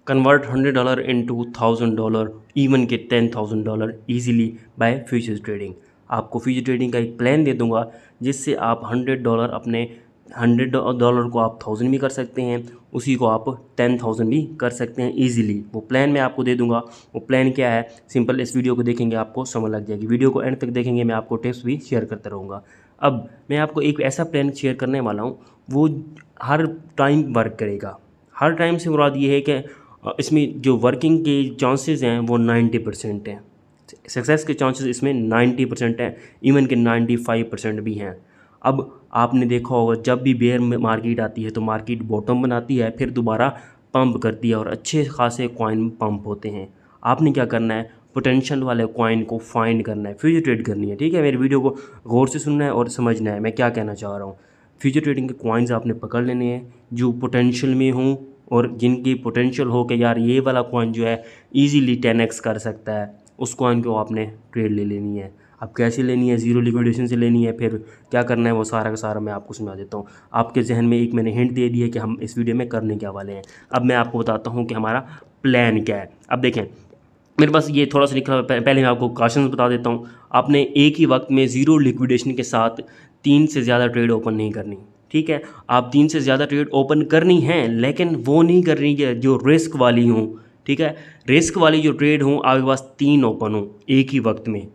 Convert $100 into $1000, even के $10,000 easily bye futures trading. आपको future trading का एक प्लान दे दूंगा जिससे आप $100 अपने $100 को आप 1000 भी कर सकते हैं, उसी को आप 10,000 भी कर सकते हैं ईजिली। वो प्लान मैं आपको दे दूंगा। वो प्लान क्या है, सिंपल, इस वीडियो को देखेंगे आपको समझ लग जाएगी। वीडियो को एंड तक देखेंगे, मैं आपको टिप्स भी शेयर करता रहूँगा। अब मैं आपको एक ऐसा प्लान शेयर करने वाला हूँ वो हर टाइम वर्क करेगा। हर टाइम से मुराद ये है कि इसमें जो वर्किंग के चांसेस हैं वो 90% हैं, सक्सेस के चांसेस इसमें 90% हैं, इवन के 95% भी हैं। अब आपने देखा होगा जब भी बेयर मार्केट आती है तो मार्केट बॉटम बनाती है, फिर दोबारा पंप करती है और अच्छे खासे कॉइन पंप होते हैं। आपने क्या करना है, पोटेंशियल वाले कॉइन को फाइंड करना है, फ्यूचर ट्रेड करनी है। ठीक है, मेरी वीडियो को गौर से सुनना है और समझना है मैं क्या कहना चाह रहा हूँ। फ्यूचर ट्रेडिंग के कॉइन्स आपने पकड़ लेने हैं जो पोटेंशियल में हों और जिनकी पोटेंशियल हो कि यार ये वाला कॉइन जो है ईजीली 10x कर सकता है, उस कॉइन को आपने ट्रेड ले लेनी है। अब कैसे लेनी है, ज़ीरो लिक्विडेशन से लेनी है, फिर क्या करना है वो सारा का सारा मैं आपको समझा देता हूँ। आपके जहन में एक मैंने हिंट दे दी है कि हम इस वीडियो में करने क्या वाले हैं। अब मैं आपको बताता हूँ कि हमारा प्लान क्या है। अब देखें मेरे पास ये थोड़ा सा लिखा हुआ है, पहले मैं आपको क्वेश्चन बता देता हूँ। आपने एक ही वक्त में ज़ीरो लिक्विडेशन के साथ 3 से ज़्यादा ट्रेड ओपन नहीं करनी। ठीक है, आप 3 से ज़्यादा ट्रेड ओपन करनी है लेकिन वो नहीं करनी है जो रिस्क वाली हूँ। ठीक है, रिस्क वाली जो ट्रेड हूँ आपके पास 3 ओपन हो एक ही वक्त में।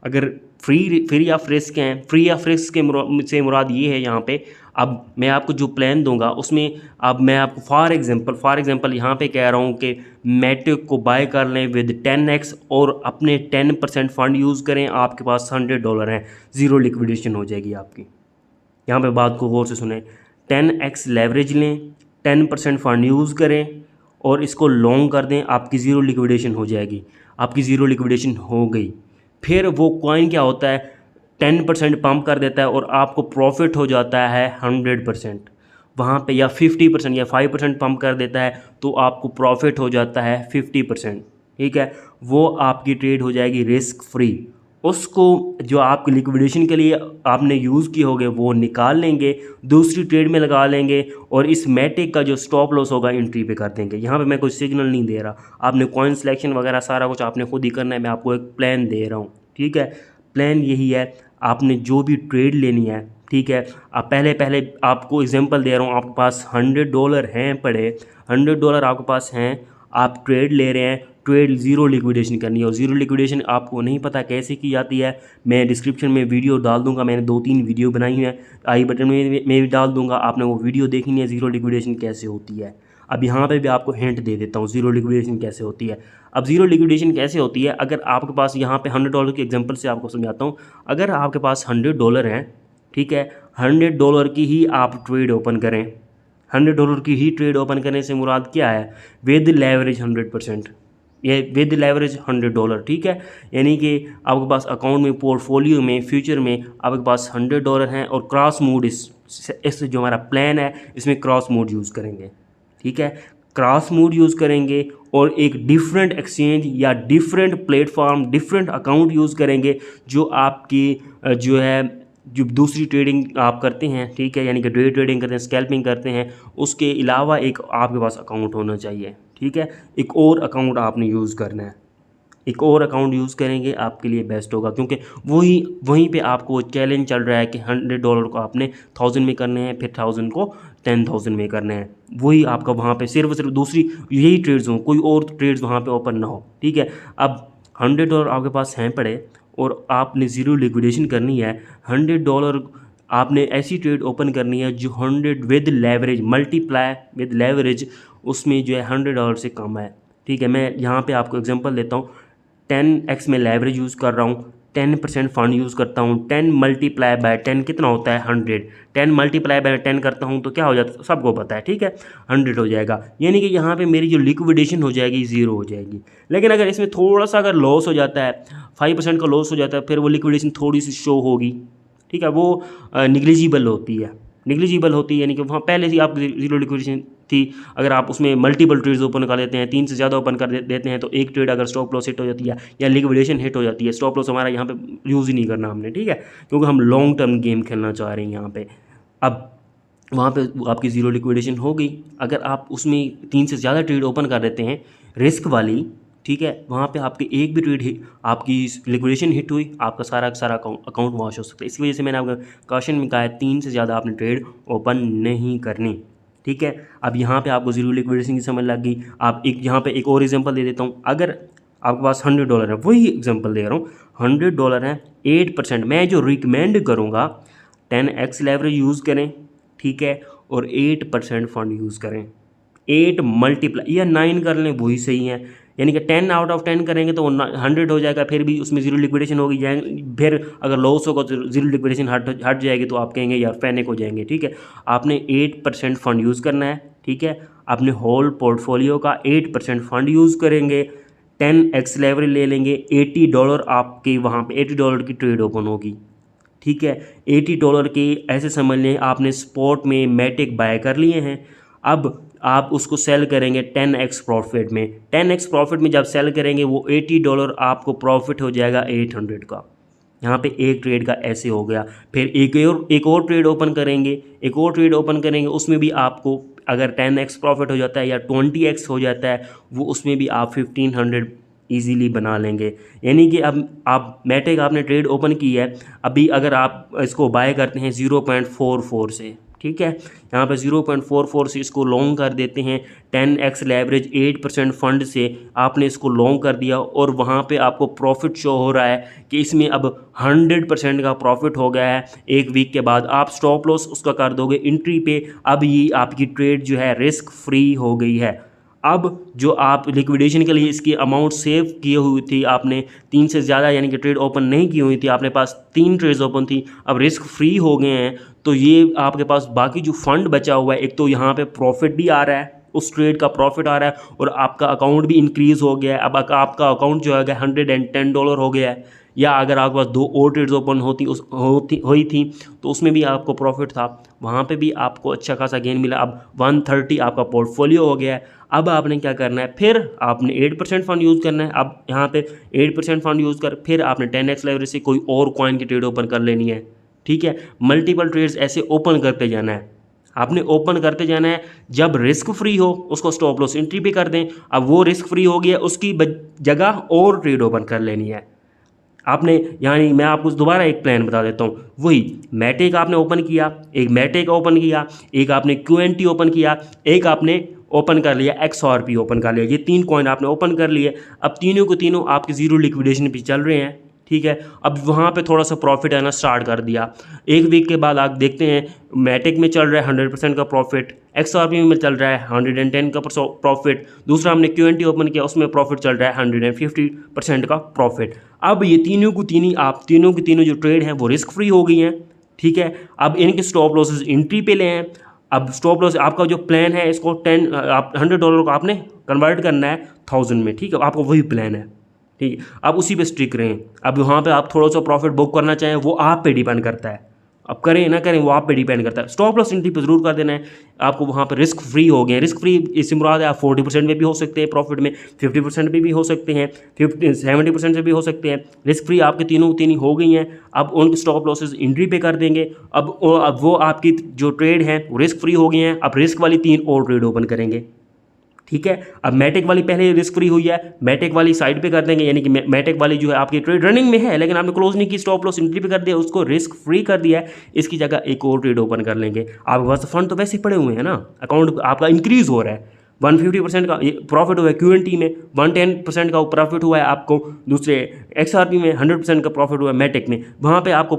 अगर फ्री ऑफ रिस्क हैं, फ्री ऑफ रिस्क के से मुराद ये है यहाँ पे। अब मैं आपको जो प्लान दूंगा उसमें अब मैं आपको फॉर एग्जांपल यहाँ पे कह रहा हूँ कि मैटिक को बाय कर लें विद 10x और अपने 10% फंड यूज़ करें। आपके पास $100 हैं, ज़ीरो लिक्विडेशन हो जाएगी आपकी। यहाँ पे बात को गौर से सुने, 10x लेवरेज लें, 10% फंड यूज़ करें और इसको लॉन्ग कर दें, आपकी ज़ीरो लिक्विडेशन हो जाएगी। आपकी ज़ीरो लिक्विडेशन हो गई, फिर वो कॉइन क्या होता है 10% पंप कर देता है और आपको प्रॉफिट हो जाता है 100% वहाँ पे, या 50% या 5% पंप कर देता है तो आपको प्रॉफिट हो जाता है 50%। ठीक है, वो आपकी ट्रेड हो जाएगी रिस्क फ्री। उसको जो आपकी लिक्विडेशन के लिए आपने यूज़ किए होंगे वो निकाल लेंगे, दूसरी ट्रेड में लगा लेंगे और इस मैटिक का जो स्टॉप लॉस होगा एंट्री पे कर देंगे। यहाँ पे मैं कोई सिग्नल नहीं दे रहा, आपने कॉइन सिलेक्शन वगैरह सारा कुछ आपने खुद ही करना है। मैं आपको एक प्लान दे रहा हूँ। ठीक है, प्लान यही है, आपने जो भी ट्रेड लेनी है, ठीक है, आप पहले आपको एग्जांपल दे रहा हूँ। आपके पास $100 हैं पड़े, $100 आपके पास हैं, आप ट्रेड ले रहे हैं, ट्रेड ज़ीरो लिक्विडेशन करनी है। और ज़ीरो लिक्विडेशन आपको नहीं पता कैसे की जाती है, मैं डिस्क्रिप्शन में वीडियो डाल दूंगा, मैंने 2-3 वीडियो बनाई हैं, आई बटन में भी डाल दूंगा, आपने वो वीडियो देखनी है ज़ीरो लिक्विडेशन कैसे होती है। अब यहाँ पे भी आपको हिंट दे देता हूँ ज़ीरो लिक्विडेशन कैसे होती है। अब ज़ीरो लिक्विडेशन कैसे होती है, अगर आपके पास यहाँ पे $100 की एग्जांपल से आपको समझाता हूँ। अगर आपके पास $100 हैं, ठीक है, $100 की ही आप ट्रेड ओपन करें। $100 की ही ट्रेड ओपन करने से मुराद क्या है, विद लेवरेज 100%, ये विद लेवरेज $100। ठीक है, यानी कि आपके पास अकाउंट में, पोर्टफोलियो में, फ्यूचर में आपके पास $100 हैं और क्रॉस मोड इस जो हमारा प्लान है इसमें क्रॉस मोड यूज़ करेंगे। ठीक है, क्रॉस मोड यूज़ करेंगे और एक डिफरेंट एक्सचेंज या different platform, different account use करेंगे जो आपकी जो है जो दूसरी ट्रेडिंग आप करते हैं। ठीक है, यानी कि डे ट्रेडिंग करते हैं, स्कैल्पिंग करते हैं, उसके अलावा एक आपके पास अकाउंट होना चाहिए। ठीक है, एक और अकाउंट आपने यूज़ करना है, एक और अकाउंट यूज़ करेंगे आपके लिए बेस्ट होगा, क्योंकि वहीं पे आपको चैलेंज चल रहा है कि $100 को आपने 1000 में करने हैं, फिर 1000 को 10,000 में करने हैं। वही आपका वहाँ पे सिर्फ दूसरी यही ट्रेड्स हों, कोई और ट्रेड्स वहाँ पे ओपन ना हो। ठीक है, अब $100 आपके पास हैं पड़े और आपने ज़ीरो लिक्विडेशन करनी है। $100 आपने ऐसी ट्रेड ओपन करनी है जो 100 with leverage multiply with leverage उसमें जो है $100 से कम है। ठीक है, मैं यहाँ पे आपको एग्जांपल देता हूँ। 10x में लेवरेज यूज़ कर रहा हूँ, 10% फंड यूज़ करता हूँ, 10 मल्टीप्लाई बाय 10 कितना होता है 100, 10 मल्टीप्लाई बाय 10 करता हूँ तो क्या हो जाता है सबको पता है। ठीक है, 100 हो जाएगा, यानी कि यहाँ पे मेरी जो लिक्विडेशन हो जाएगी ज़ीरो हो जाएगी। लेकिन अगर इसमें थोड़ा सा अगर लॉस हो जाता है, 5% का लॉस हो जाता है, फिर वो लिक्विडेशन थोड़ी सी शो होगी। ठीक है, वो निग्लिजिबल होती है, यानी कि वहाँ पहले से आपकी जीरो लिक्विडेशन थी। अगर आप उसमें मल्टीपल ट्रेड्स ओपन कर लेते हैं, 3 से ज़्यादा ओपन कर देते हैं, तो एक ट्रेड अगर स्टॉप लॉस हिट हो जाती है या लिक्विडेशन हिट हो जाती है, स्टॉप लॉस हमारा यहाँ पे यूज़ ही नहीं करना हमने। ठीक है, क्योंकि हम लॉन्ग टर्म गेम खेलना चाह रहे हैं यहाँ पे। अब वहाँ पे आपकी ज़ीरो लिक्विडेशन हो गई। अगर आप उसमें 3 से ज़्यादा ट्रेड ओपन कर देते हैं रिस्क वाली, ठीक है, वहाँ पे आपके एक भी ट्रेड आपकी लिक्विडेशन हिट हुई, आपका सारा का सारा अकाउंट वॉश हो सकता है। इसी वजह से मैंने आपका क्वेश्चन में कहा है 3 से ज़्यादा आपने ट्रेड ओपन नहीं करनी, ठीक है। अब यहाँ पे आपको ज़ीरो लिक्विडेशन की समझ लग गई। आप एक यहाँ पे एक और एग्जांपल दे देता हूँ। अगर आपके पास $100 है, वही एग्जांपल दे रहा हूँ, $100 है, 8%, मैं जो रिकमेंड करूँगा 10x लेवरेज यूज़ करें, ठीक है, और 8% फंड यूज़ करें। 8 मल्टीप्लाई या 9 कर लें, वही सही है। यानी कि 10 आउट ऑफ 10 करेंगे तो 100 हो जाएगा, फिर भी उसमें ज़ीरो लिक्विडेशन होगी जाएंगे। फिर अगर लॉस होगा तो ज़ीरो लिक्विडेशन हट जाएगी, तो आप कहेंगे यार पैनिक हो जाएंगे, ठीक है। आपने 8% फंड यूज़ करना है, ठीक है। अपने होल पोर्टफोलियो का 8% फंड यूज़ करेंगे, 10x लेवरेज ले लेंगे, $80 आपके वहाँ पे $80 की ट्रेड ओपन होगी, ठीक है। $80 के ऐसे समझ लें आपने स्पॉट में मैटिक बाय कर लिए हैं। अब आप उसको सेल करेंगे 10x प्रॉफिट में। 10x प्रॉफिट में जब सेल करेंगे वो $80 आपको प्रॉफिट हो जाएगा 800 का। यहाँ पे एक ट्रेड का ऐसे हो गया। फिर एक और ट्रेड ओपन करेंगे, एक और ट्रेड ओपन करेंगे, उसमें भी आपको अगर 10x प्रॉफिट हो जाता है या 20x हो जाता है, वो उसमें भी आप 1500 ईजीली बना लेंगे। यानी कि अब आप मैटेक आपने ट्रेड ओपन की है, अभी अगर आप इसको बाय करते हैं 0.44 से, ठीक है, यहाँ पे 0.44 से इसको लॉन्ग कर देते हैं, 10x लेवरेज 8% फंड से आपने इसको लॉन्ग कर दिया, और वहाँ पे आपको प्रॉफिट शो हो रहा है कि इसमें अब 100% का प्रॉफिट हो गया है। एक वीक के बाद आप स्टॉप लॉस उसका कर दोगे एंट्री पे। अब ये आपकी ट्रेड जो है रिस्क फ्री हो गई है। अब जो आप लिक्विडेशन के लिए इसकी अमाउंट सेव की हुई थी आपने 3 से ज़्यादा, यानी कि ट्रेड ओपन नहीं की हुई थी, आपने पास 3 ट्रेड्स ओपन थी, अब रिस्क फ्री हो गए हैं, तो ये आपके पास बाकी जो फंड बचा हुआ है, एक तो यहाँ पे प्रॉफिट भी आ रहा है, उस ट्रेड का प्रॉफिट आ रहा है, और आपका अकाउंट भी इंक्रीज़ हो गया है। अब आपका अकाउंट जो है $110 हो गया है। या अगर आपके पास 2 और ट्रेड्स ओपन हुई थी तो उसमें भी आपको प्रॉफिट था, वहाँ पे भी आपको अच्छा खासा गेन मिला। अब 130 आपका पोर्टफोलियो हो गया है। अब आपने क्या करना है, फिर आपने 8% फंड यूज़ करना है। अब यहाँ पे 8% फंड यूज़ कर, फिर आपने 10x लेवरेज से कोई और कॉइन की ट्रेड ओपन कर लेनी है, ठीक है। मल्टीपल ट्रेड्स ऐसे ओपन करते जाना है, आपने ओपन करते जाना है। जब रिस्क फ्री हो उसको स्टॉप लॉस एंट्री पे कर दें। अब वो रिस्क फ्री हो गया, उसकी जगह और ट्रेड ओपन कर लेनी है आपने। यानी मैं आपको दोबारा एक प्लान बता देता हूँ, वही मैटेक आपने ओपन किया, एक मैटेक ओपन किया, एक आपने QNT ओपन किया, एक आपने ओपन कर लिया XRP ओपन कर लिया। ये 3 कॉइन आपने ओपन कर लिए। अब तीनों को तीनों आपके ज़ीरो लिक्विडेशन पे चल रहे हैं, ठीक है। अब वहाँ पे थोड़ा सा प्रॉफिट आना स्टार्ट कर दिया। एक वीक के बाद आप देखते हैं मैटेक में चल रहा है 100% का प्रॉफिट, XRP में चल रहा है 110 का प्रॉफिट, दूसरा हमने QNT ओपन किया उसमें प्रॉफिट चल रहा है 150% का प्रॉफिट। अब ये तीनों को तीनों आप तीनों की तीनों जो ट्रेड हैं वो रिस्क फ्री हो गई हैं, ठीक है। अब इनके स्टॉप लॉसेस एंट्री पे ले हैं। अब स्टॉप लॉस आपका जो प्लान है इसको आप $100 को आपने कन्वर्ट करना है 1000 में, ठीक है, आपका वही प्लान है, ठीक है। आप उसी पे स्टिक रहें। अब वहाँ पे आप थोड़ा सा प्रॉफिट बुक करना चाहें वो आप पे डिपेंड करता है, अब करें ना करें वो आप पे डिपेंड करता है। स्टॉप लॉस एंट्री पे जरूर कर देना है आपको। वहाँ पे रिस्क फ्री हो गए। रिस्क फ्री इससे मुराद है आप 40% में भी हो सकते हैं प्रॉफिट में, 50% में भी हो सकते हैं, 70% से भी हो सकते हैं। रिस्क फ्री आपके तीनों हो गई हैं। अब उनके स्टॉप लॉसेस एंट्री पे कर देंगे। अब वो आपकी जो ट्रेड हैं वो रिस्क फ्री हो गई हैं। अब रिस्क वाली 3 और ट्रेड ओपन करेंगे, ठीक है। अब मैटेक वाली पहले रिस्क फ्री हुई है, मैटेक वाली साइड पे कर देंगे, यानी कि मैटेक वाली जो है आपकी ट्रेड रनिंग में है लेकिन आपने क्लोज नहीं की, स्टॉप लॉस एंट्री पे कर दिया, उसको रिस्क फ्री कर दिया है। इसकी जगह एक और ट्रेड ओपन कर लेंगे। आपके पास फंड तो वैसे ही पड़े हुए हैं ना, अकाउंट आपका इंक्रीज हो रहा है, 150% का प्रॉफिट हुआ है QNT में, 110% का प्रॉफिट हुआ है आपको दूसरे XRP में, 100% का प्रॉफिट हुआ है मैटेक में। वहाँ पर आपको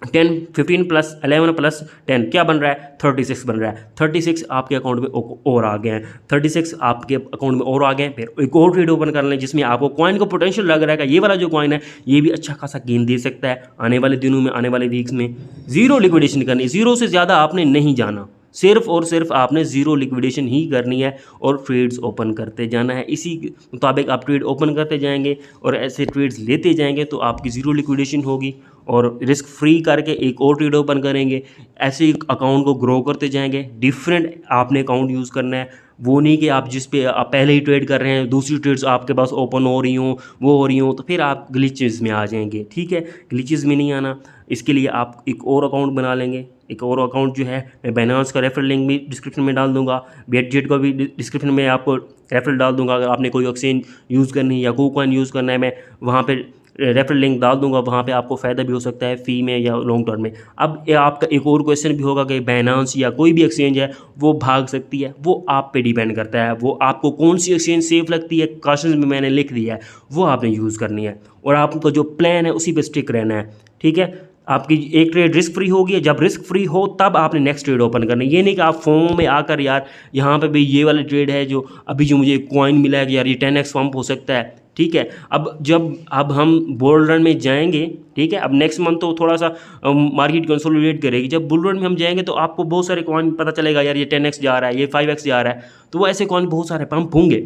15 प्लस 11 प्लस 10 क्या बन रहा है, 36 बन रहा है। 36 आपके अकाउंट में और आ गए हैं, 36 आपके अकाउंट में और आ गए हैं। फिर एक और ट्रेड ओपन कर लें जिसमें आपको कॉइन को पोटेंशियल लग रहा है कि ये वाला जो कॉइन है ये भी अच्छा खासा गेन दे सकता है आने वाले दिनों में, आने वाले वीक्स में। ज़ीरो लिक्विडेशन करनी, ज़ीरो से ज़्यादा आपने नहीं जाना, सिर्फ और सिर्फ आपने ज़ीरो लिक्विडेशन ही करनी है और ट्रेड्स ओपन करते जाना है। इसी के मुताबिक आप ट्रेड ओपन करते जाएंगे और ऐसे ट्रेड्स लेते जाएंगे तो आपकी ज़ीरो लिक्विडेशन होगी और रिस्क फ्री करके एक और ट्रेड ओपन करेंगे। ऐसे अकाउंट को ग्रो करते जाएंगे। डिफरेंट आपने अकाउंट यूज़ करना है, वो नहीं कि आप जिस पे आप पहले ही ट्रेड कर रहे हैं दूसरी ट्रेड्स आपके पास ओपन हो रही हों, वो हो रही हों, तो फिर आप ग्लिचेस में आ जाएंगे। ठीक है, ग्लिचेस में नहीं आना, इसके लिए आप एक और अकाउंट बना लेंगे। एक और अकाउंट जो है मैं बाइनेंस का रेफरल लिंक भी डिस्क्रिप्शन में डाल दूंगा, BitGet का भी डिस्क्रिप्शन में आपको रेफरल डाल दूंगा। अगर आपने कोई एक्सचेंज यूज़ करनी है या KuCoin यूज़ करना है, मैं वहाँ पे रेफरल लिंक डाल दूंगा, वहाँ पे आपको फ़ायदा भी हो सकता है फ़ी में या लॉन्ग टर्म में। अब ये आपका एक और क्वेश्चन भी होगा कि बाइनेंस या कोई भी एक्सचेंज है वो भाग सकती है, वो आप पे डिपेंड करता है, वो आपको कौन सी एक्सचेंज सेफ लगती है, क्वेश्चन में मैंने लिख दिया है, वो आपने यूज़ करनी है और आपका जो प्लान है उसी पे स्टिक रहना है। ठीक है, आपकी एक ट्रेड रिस्क फ्री होगी, जब रिस्क फ्री हो तब आपने नेक्स्ट ट्रेड ओपन करनी है। ये नहीं कि आप फोमो में आकर यार यहाँ पे भी ये वाला ट्रेड है जो अभी जो मुझे कॉइन मिला है कि यार ये 10x पंप हो सकता है। ठीक है, अब हम बुल रन में जाएंगे, ठीक है, अब नेक्स्ट मंथ तो थोड़ा सा मार्केट कंसोलिडेट करेगी, जब बुल रन में हम जाएंगे तो आपको बहुत सारे कॉइन पता चलेगा यार ये 10x जा रहा है, ये 5x जा रहा है, तो वो ऐसे कॉइन बहुत सारे पंप होंगे,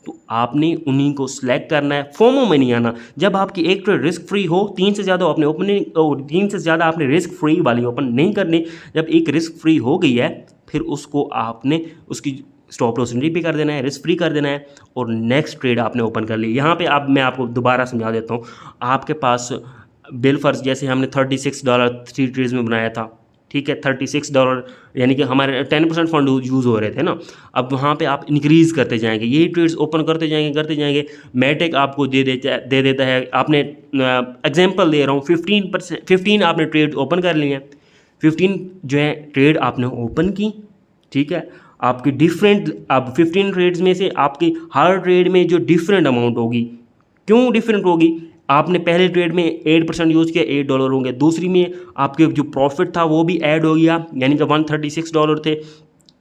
तो आपने उन्हीं को सिलेक्ट करना है, फोमो में नहीं आना। जब आपकी एक ट्रेड रिस्क फ्री हो, 3 से ज़्यादा आपने ओपनिंग 3 से ज़्यादा आपने रिस्क फ्री वाली ओपन नहीं करनी। जब एक रिस्क फ्री हो गई है फिर उसको आपने उसकी स्टॉप लॉस एंट्री पे कर देना है, रिस्क फ्री कर देना है और नेक्स्ट ट्रेड आपने ओपन कर ली। यहाँ पे अब मैं आपको दोबारा समझा देता हूँ। आपके पास बिल फर्ज जैसे हमने $36 3 ट्रेड्स में बनाया था, ठीक है, $36 यानी कि हमारे 10% फंड यूज़ हो रहे थे ना। अब वहाँ पे आप इंक्रीज़ करते जाएंगे, यही ट्रेड्स ओपन करते जाएंगे। मैटेक आपको दे देता है, आपने एग्जांपल दे रहा हूँ, 15 आपने ट्रेड ओपन कर लिए हैं, 15 जो है ट्रेड आपने ओपन की। ठीक है, आपकी डिफरेंट, अब 15 ट्रेड्स में से आपकी हर ट्रेड में जो डिफरेंट अमाउंट होगी, क्यों डिफरेंट होगी, आपने पहले ट्रेड में 8% यूज़ किया, $8 होंगे, दूसरी में आपके जो प्रॉफिट था वो भी ऐड हो गया, यानी कि $136 थे,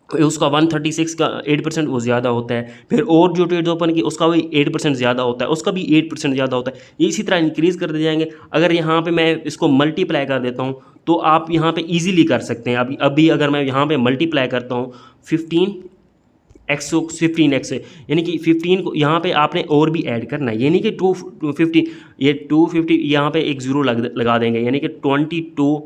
उसका 136 का 8% वो ज़्यादा होता है। फिर और जो ट्रेड ओपन की उसका भी 8% ज़्यादा होता है, उसका भी 8% ज़्यादा होता है। ये इसी तरह इंक्रीज़ करते जाएंगे। अगर यहाँ पे मैं इसको मल्टीप्लाई कर देता हूँ तो आप यहाँ पे इजीली कर सकते हैं। अभी अगर मैं यहाँ पे मल्टीप्लाई करता हूँ 15x से, यानी कि 15 को यहाँ पे आपने और भी ऐड करना है, यानी कि 250, ये 250 यहाँ पे एक ज़ीरो लगा देंगे, यानी कि 22,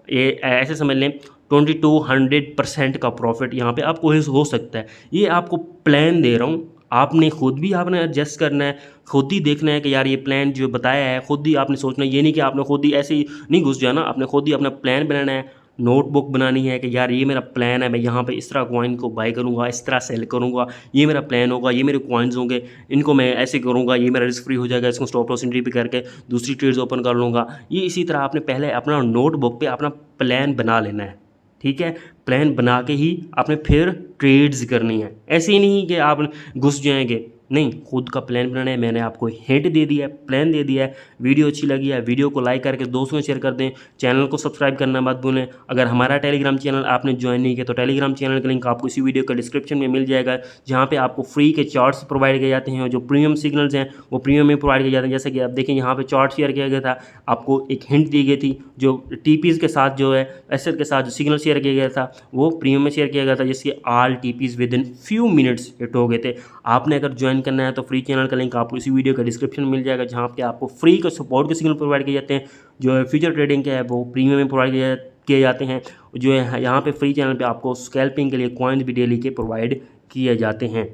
ये ऐसे समझ लें 2200% का प्रॉफिट यहाँ पे आपको हो सकता है। ये आपको प्लान दे रहा हूँ, आपने खुद भी आपने एडजस्ट करना है, खुद ही देखना है कि यार ये प्लान जो बताया है खुद ही आपने सोचना है। ये नहीं कि आपने खुद ही ऐसे ही नहीं घुस जाना, आपने खुद ही अपना प्लान बनाना है, नोटबुक बनानी है कि यार ये मेरा प्लान है, मैं यहाँ पे इस तरह कॉइन को बाय करूँगा, इस तरह सेल करूँगा, ये मेरा प्लान होगा, ये मेरे कॉइन्स होंगे, इनको मैं ऐसे करूँगा, ये मेरा रिस्क फ्री हो जाएगा, इसको स्टॉप लॉस एंट्री पे करके दूसरी ट्रेड्स ओपन कर लूँगा। ये इसी तरह आपने पहले अपना नोटबुक पे अपना प्लान बना लेना है। ठीक है, प्लान बना के ही आपने फिर ट्रेड्स करनी है, ऐसे ही नहीं कि आप घुस जाएंगे, नहीं, खुद का प्लान बनाना है। मैंने आपको हिंट दे दिया है, प्लान दे दिया है। वीडियो अच्छी लगी है, वीडियो को लाइक करके दोस्तों में शेयर कर दें, चैनल को सब्सक्राइब करना मत भूलें। अगर हमारा टेलीग्राम चैनल आपने ज्वाइन नहीं किया तो टेलीग्राम चैनल का लिंक आपको इसी वीडियो का डिस्क्रिप्शन में मिल जाएगा, जहाँ पे आपको फ्री के चार्ट्स प्रोवाइड किए जाते हैं, जो प्रीमियम सिग्नल्स हैं वो प्रीमियम में प्रोवाइड किए जाते हैं। जैसे कि आप देखें यहाँ पे चार्ट शेयर किया गया था, आपको एक हिंट दी गई थी, जो TPs के साथ जो है एसेट के साथ जो सिग्नल शेयर किया गया था वो प्रीमियम में शेयर किया गया था, जिसके all TPs with in few minutes hit हो गए थे। आपने अगर ज्वाइन करना है तो फ्री चैनल का लिंक आपको इसी वीडियो का डिस्क्रिप्शन में मिल जाएगा, जहाँ पे आपको फ्री का सपोर्ट के सिग्नल प्रोवाइड किए जाते हैं। जो है फ्यूचर ट्रेडिंग के है वो प्रीमियम में प्रोवाइड किए जाते हैं। जो है यहाँ पे फ्री चैनल पे आपको स्कैल्पिंग के लिए कॉइन्स भी डेली के प्रोवाइड किए जाते हैं।